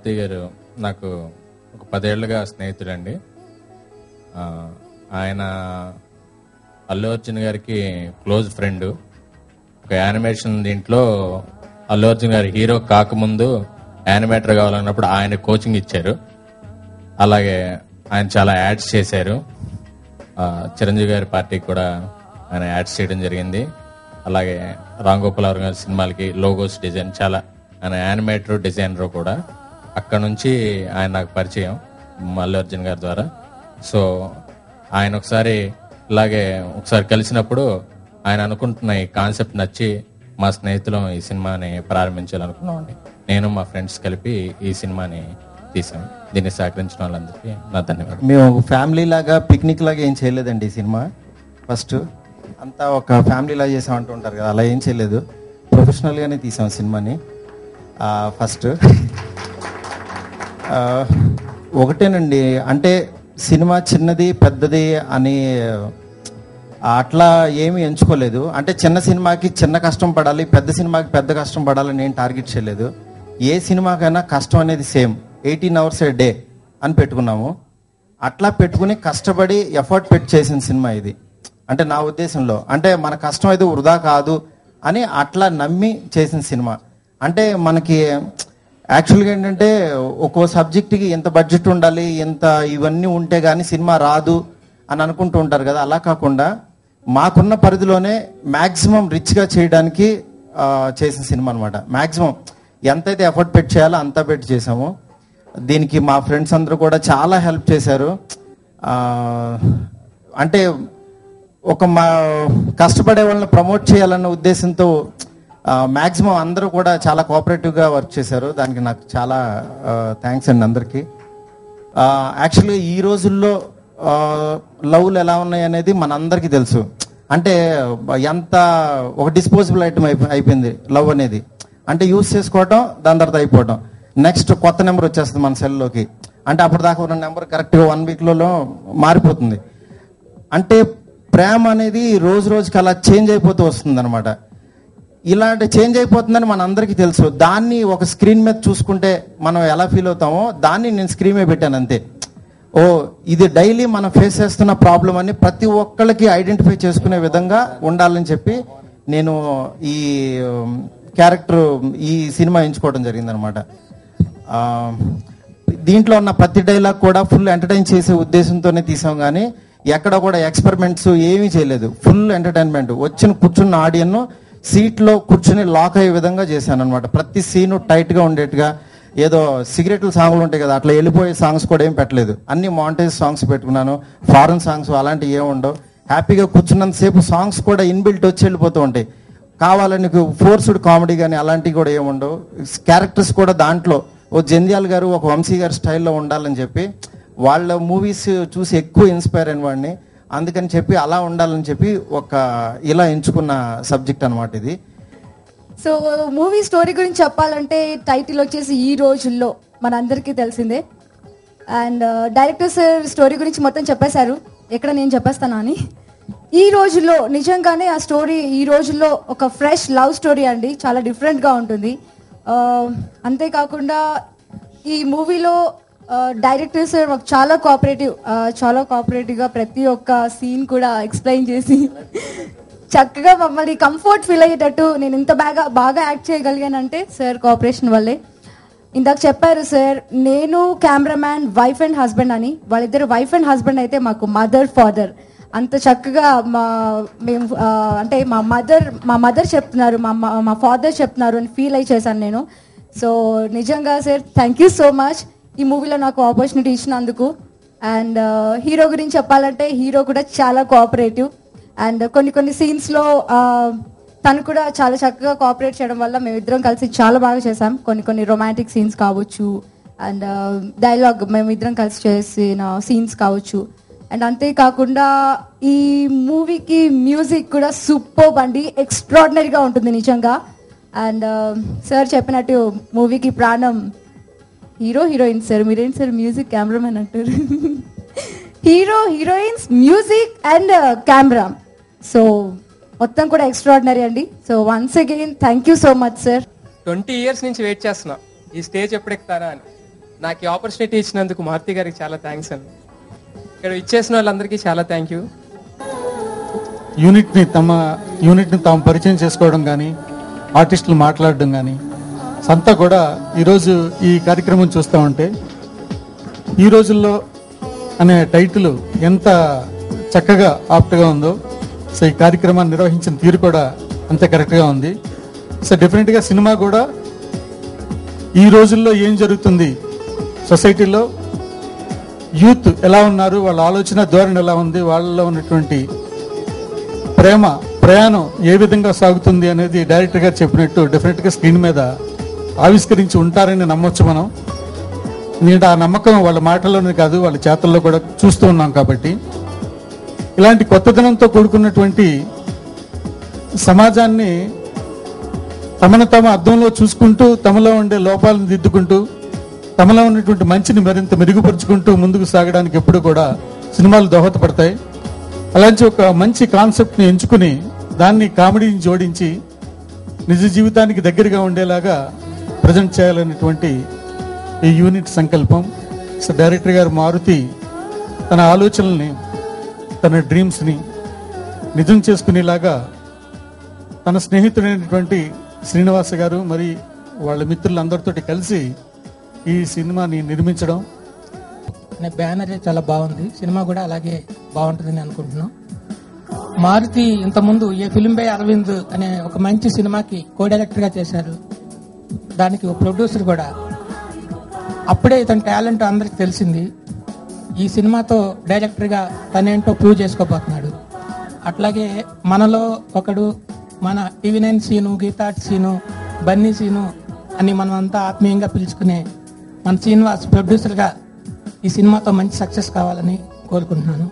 మారుతి గారు నాకు ఒక 10 ఏళ్లుగా స్నేహితుడండి. ఆయన అల్లు అర్జున్ గారికి క్లోజ్ ఫ్రెండ్. ఒక యానిమేషన్ దీంట్లో అల్లు అర్జున్ గారి హీరో కాకముందు యానిమేటర్ కావాలన్నప్పుడు ఆయన కోచింగ్ ఇచ్చారు. అలాగే ఆయన చాలా యాడ్స్ చేశారు. చిరంజీవి గారి పార్టీకి కూడా ఆయన యాడ్స్ చేయడం జరిగింది. అలాగే రామ్ గోపాల్ వర్మ గారి సినిమాలకి లోగోస్ డిజైన్, చాలా ఆయన యానిమేటర్ డిజైనర్ కూడా. అక్కడ నుంచి ఆయన నాకు పరిచయం అల్లు అర్జున్ గారి ద్వారా. సో ఆయన ఒకసారి కలిసినప్పుడు ఆయన అనుకుంటున్న ఈ కాన్సెప్ట్ నచ్చి మా స్నేహితులం ఈ సినిమాని ప్రారంభించాలనుకున్నామండి. నేను మా ఫ్రెండ్స్ కలిపి ఈ సినిమాని తీసాము. దీన్ని సహకరించిన వాళ్ళందరికీ నా ధన్యవాదాలు. మేము ఫ్యామిలీ లాగా పిక్నిక్ లాగా ఏం చేయలేదండి. ఈ సినిమా ఫస్ట్ అంతా ఒక ఫ్యామిలీ లాగా చేసామంటూ ఉంటారు కదా, అలా ఏం చేయలేదు. ప్రొఫెషనల్గానే తీసాం సినిమాని. ఫస్ట్ ఒకటేనండి, అంటే సినిమా చిన్నది పెద్దది అని అట్లా ఏమీ ఎంచుకోలేదు. అంటే చిన్న సినిమాకి చిన్న కష్టం పడాలి, పెద్ద సినిమాకి పెద్ద కష్టం పడాలని నేను టార్గెట్ చేయలేదు. ఏ సినిమాకైనా కష్టం అనేది సేమ్, 18 hours a day అని పెట్టుకున్నాము. అట్లా పెట్టుకుని కష్టపడి ఎఫర్ట్ పెట్టి చేసిన సినిమా ఇది. అంటే నా ఉద్దేశంలో అంటే మన కష్టం అయితే వృధా కాదు అని అట్లా నమ్మి చేసిన సినిమా. అంటే మనకి యాక్చువల్గా ఏంటంటే ఒక్కో సబ్జెక్ట్కి ఇంత బడ్జెట్ ఉండాలి, ఇంత ఇవన్నీ ఉంటే కానీ సినిమా రాదు అని అనుకుంటూ ఉంటారు కదా. అలా కాకుండా మాకున్న పరిధిలోనే మ్యాక్సిమం రిచ్గా చేయడానికి చేసిన సినిమా అనమాట. మ్యాక్సిమం ఎంతైతే ఎఫర్ట్ పెట్టి చేయాలో అంతా పెట్టి చేసాము. దీనికి మా ఫ్రెండ్స్ అందరూ కూడా చాలా హెల్ప్ చేశారు. అంటే మా కష్టపడే వాళ్ళని ప్రమోట్ చేయాలన్న ఉద్దేశంతో మ్యాక్సిమం అందరూ కూడా చాలా కోఆపరేటివ్గా వర్క్ చేశారు. దానికి నాకు చాలా థ్యాంక్స్ అండి అందరికీ. యాక్చువల్గా ఈ రోజుల్లో లవ్లు ఎలా ఉన్నాయి అనేది మనందరికీ తెలుసు. అంటే ఎంత ఒక డిస్పోజబుల్ ఐటమ్ అయిపోయింది లవ్ అనేది. అంటే యూజ్ చేసుకోవటం, దాని తర్వాత అయిపోవటం, నెక్స్ట్ కొత్త నెంబర్ వచ్చేస్తుంది మన సెల్లోకి. అంటే అప్పటిదాకా ఉన్న నెంబర్ కరెక్ట్గా 1 weekలో మారిపోతుంది. అంటే ప్రేమ అనేది రోజు రోజుకి అలా చేంజ్ అయిపోతూ వస్తుంది అనమాట. ఇలాంటి చేంజ్ అయిపోతుందని మన అందరికీ తెలుసు. దాన్ని ఒక స్క్రీన్ మీద చూసుకుంటే మనం ఎలా ఫీల్ అవుతామో దాన్ని నేను స్క్రీన్ మీద పెట్టాను అంతే. ఇది డైలీ మనం ఫేస్ చేస్తున్న ప్రాబ్లం అని ప్రతి ఒక్కళ్ళకి ఐడెంటిఫై చేసుకునే విధంగా ఉండాలని చెప్పి నేను ఈ క్యారెక్టర్ ఈ సినిమా ఎంచుకోవడం జరిగిందనమాట. దీంట్లో ఉన్న ప్రతి డైలాగ్ కూడా ఫుల్ ఎంటర్టైన్ చేసే ఉద్దేశంతోనే తీసాం, కానీ ఎక్కడ కూడా ఎక్స్పెరిమెంట్స్ ఏమీ చేయలేదు. Full entertainment. కూర్చున్న ఆడియన్ను సీట్లో కూర్చుని లాక్ అయ్యే విధంగా చేశాను అనమాట. ప్రతి సీను టైట్గా ఉండేట్టుగా. ఏదో సిగరెట్ల సాంగ్లు ఉంటాయి కదా, అట్లా వెళ్ళిపోయే సాంగ్స్ కూడా ఏం పెట్టలేదు. అన్ని మాంటేజ్ సాంగ్స్ పెట్టుకున్నాను. ఫారెన్ సాంగ్స్ అలాంటివి ఏమి ఉండవు. హ్యాపీగా కూర్చున్నంతసేపు సాంగ్స్ కూడా ఇన్బిల్ట్ వచ్చి వెళ్ళిపోతూ ఉంటాయి. కావాలని ఫోర్స్డ్ కామెడీ కానీ అలాంటివి కూడా ఏమి ఉండవు. క్యారెక్టర్స్ కూడా దాంట్లో జంధ్యాల గారు, ఒక వంశీ గారి స్టైల్లో ఉండాలని చెప్పి వాళ్ళ మూవీస్ చూసి ఎక్కువ ఇన్స్పైర్ అయిన వాడిని. అందుకని చెప్పి అలా ఉండాలని చెప్పి ఇలా ఎంచుకున్న సబ్జెక్ట్ అనమాట ఇది. సో మూవీ స్టోరీ గురించి చెప్పాలంటే టైటిల్ వచ్చేసి ఈ రోజుల్లో మనందరికీ తెలిసిందే. అండ్ డైరెక్టర్ సార్ స్టోరీ గురించి మొత్తం చెప్పేశారు, ఎక్కడ నేను చెప్పేస్తాను అని. ఈ రోజుల్లో నిజంగానే ఆ స్టోరీ ఈ రోజుల్లో ఒక ఫ్రెష్ లవ్ స్టోరీ అండి, చాలా డిఫరెంట్గా ఉంటుంది. అంతేకాకుండా ఈ మూవీలో డైరెక్టర్ సార్ మాకు చాలా కోఆపరేటివ్గా ప్రతి ఒక్క సీన్ కూడా ఎక్స్ప్లెయిన్ చేసి చక్కగా మమ్మల్ని కంఫర్ట్ ఫీల్ అయ్యేటట్టు నేను ఇంత బాగా యాక్ట్ చేయగలిగానంటే సార్ కోఆపరేషన్ వల్లే. ఇందాక చెప్పారు సార్, నేను కెమెరామ్యాన్ వైఫ్ అండ్ హస్బెండ్ అని. వాళ్ళిద్దరు వైఫ్ అండ్ హస్బెండ్ అయితే మాకు మదర్ ఫాదర్. అంత చక్కగా మేము అంటే మా మదర్ చెప్తున్నారు, మా ఫాదర్ చెప్తున్నారు అని ఫీల్ అయి చేశాను నేను. సో నిజంగా sir thank you so much ఈ మూవీలో నాకు ఆపర్చునిటీ ఇచ్చినందుకు. అండ్ హీరో గురించి చెప్పాలంటే హీరో కూడా చాలా కోఆపరేటివ్. అండ్ కొన్ని సీన్స్లో తను కూడా చాలా చక్కగా కోఆపరేట్ చేయడం వల్ల మేమిద్దరం కలిసి చాలా బాగా చేసాం. కొన్ని రొమాంటిక్ సీన్స్ కావచ్చు, అండ్ డైలాగ్ మేమిద్దరం కలిసి చేసిన సీన్స్ కావచ్చు. అండ్ అంతేకాకుండా ఈ మూవీకి మ్యూజిక్ కూడా సూపర్బ్ అండి, ఎక్స్ట్రాడినరీగా ఉంటుంది నిజంగా. అండ్ సార్ చెప్పినట్టు మూవీకి ప్రాణం హీరోయిన్స్ సార్. మీరేంటి సార్ మ్యూజిక్ కెమెరామెన్ అంటారు? Heroines, music and camera. So మొత్తం కూడా ఎక్స్ట్రాడినరీ అండి. So once again thank you so much sir. 20 years నుంచి వెయిట్ చేస్తున్నా ఈ స్టేజ్ ఎప్పుడు ఎక్కుతారా అని. నాకు ఈ ఆపర్చునిటీ ఇచ్చినందుకు మారుతి గారికి చాలా థ్యాంక్స్ అండి. ఇక్కడ ఇచ్చేసిన వాళ్ళందరికీ చాలా థ్యాంక్ యూ. యూనిట్ని తాము పరిచయం చేసుకోవడం కానీ, ఆర్టిస్టులు మాట్లాడడం కానీ సంతా కూడా ఈరోజు ఈ కార్యక్రమం చూస్తూ ఉంటే ఈ రోజుల్లో అనే టైటిల్ ఎంత చక్కగా ఆప్ట్గా ఉందో, సో ఈ కార్యక్రమాన్ని నిర్వహించిన తీరు కూడా అంతే కరెక్ట్గా ఉంది. సో డెఫినెట్గా సినిమా కూడా ఈ రోజుల్లో ఏం జరుగుతుంది, సొసైటీలో యూత్ ఎలా ఉన్నారు, వాళ్ళ ఆలోచన ధోరణి ఎలా ఉంది, వాళ్ళలో ఉన్నటువంటి ప్రయాణం ఏ విధంగా సాగుతుంది అనేది డైరెక్టర్ గారు చెప్పినట్టు డెఫినెట్గా స్క్రీన్ మీద ఆవిష్కరించి ఉంటారని నమ్మొచ్చు మనం. ఎందుకంటే ఆ నమ్మకం వాళ్ళ మాటల్లోనే కాదు, వాళ్ళ చేతల్లో కూడా చూస్తూ ఉన్నాం. కాబట్టి ఇలాంటి కొత్తదనంతో కూడుకున్నటువంటి సమాజాన్ని తమను తాము అద్దంలో చూసుకుంటూ, తమలో ఉండే లోపాలను దిద్దుకుంటూ, తమలో ఉన్నటువంటి మంచిని మరింత మెరుగుపరుచుకుంటూ ముందుకు సాగడానికి ఎప్పుడు కూడా సినిమాలు దోహదపడతాయి. అలాంటి ఒక మంచి కాన్సెప్ట్ని ఎంచుకుని దాన్ని కామెడీని జోడించి నిజ జీవితానికి దగ్గరగా ఉండేలాగా ప్రజెంట్ చేయాలనేటువంటి ఈ యూనిట్ సంకల్పం. సో డైరెక్టర్ గారు మారుతి తన ఆలోచనల్ని, తన డ్రీమ్స్ని నిజం చేసుకునేలాగా తన స్నేహితుడైనటువంటి శ్రీనివాస గారు మరి వాళ్ళ మిత్రులందరితోటి కలిసి ఈ సినిమాని నిర్మించడం అనే బ్యానర్ చాలా బాగుంది. సినిమా కూడా అలాగే బాగుంటుందని అనుకుంటున్నాం. మారుతి ఇంతకుముందు ఏ ఫిల్మ్ బై అరవింద్ అనే ఒక మంచి సినిమాకి కో డైరెక్టర్గా చేశారు. దానికి ఒక ప్రొడ్యూసర్ కూడా. అప్పుడే ఇతని టాలెంట్ అందరికి తెలిసింది. ఈ సినిమాతో డైరెక్టర్గా తనేంటో ప్రూవ్ చేసుకోబోతున్నాడు. అట్లాగే మనలో ఒకడు మన టీవీ9 సీను, గీతాట్ సీను, బన్నీ సీను అని మనం అంతా ఆత్మీయంగా పిలుచుకునే మన శ్రీనివాస్ ప్రొడ్యూసర్గా ఈ సినిమాతో మంచి సక్సెస్ కావాలని కోరుకుంటున్నాను.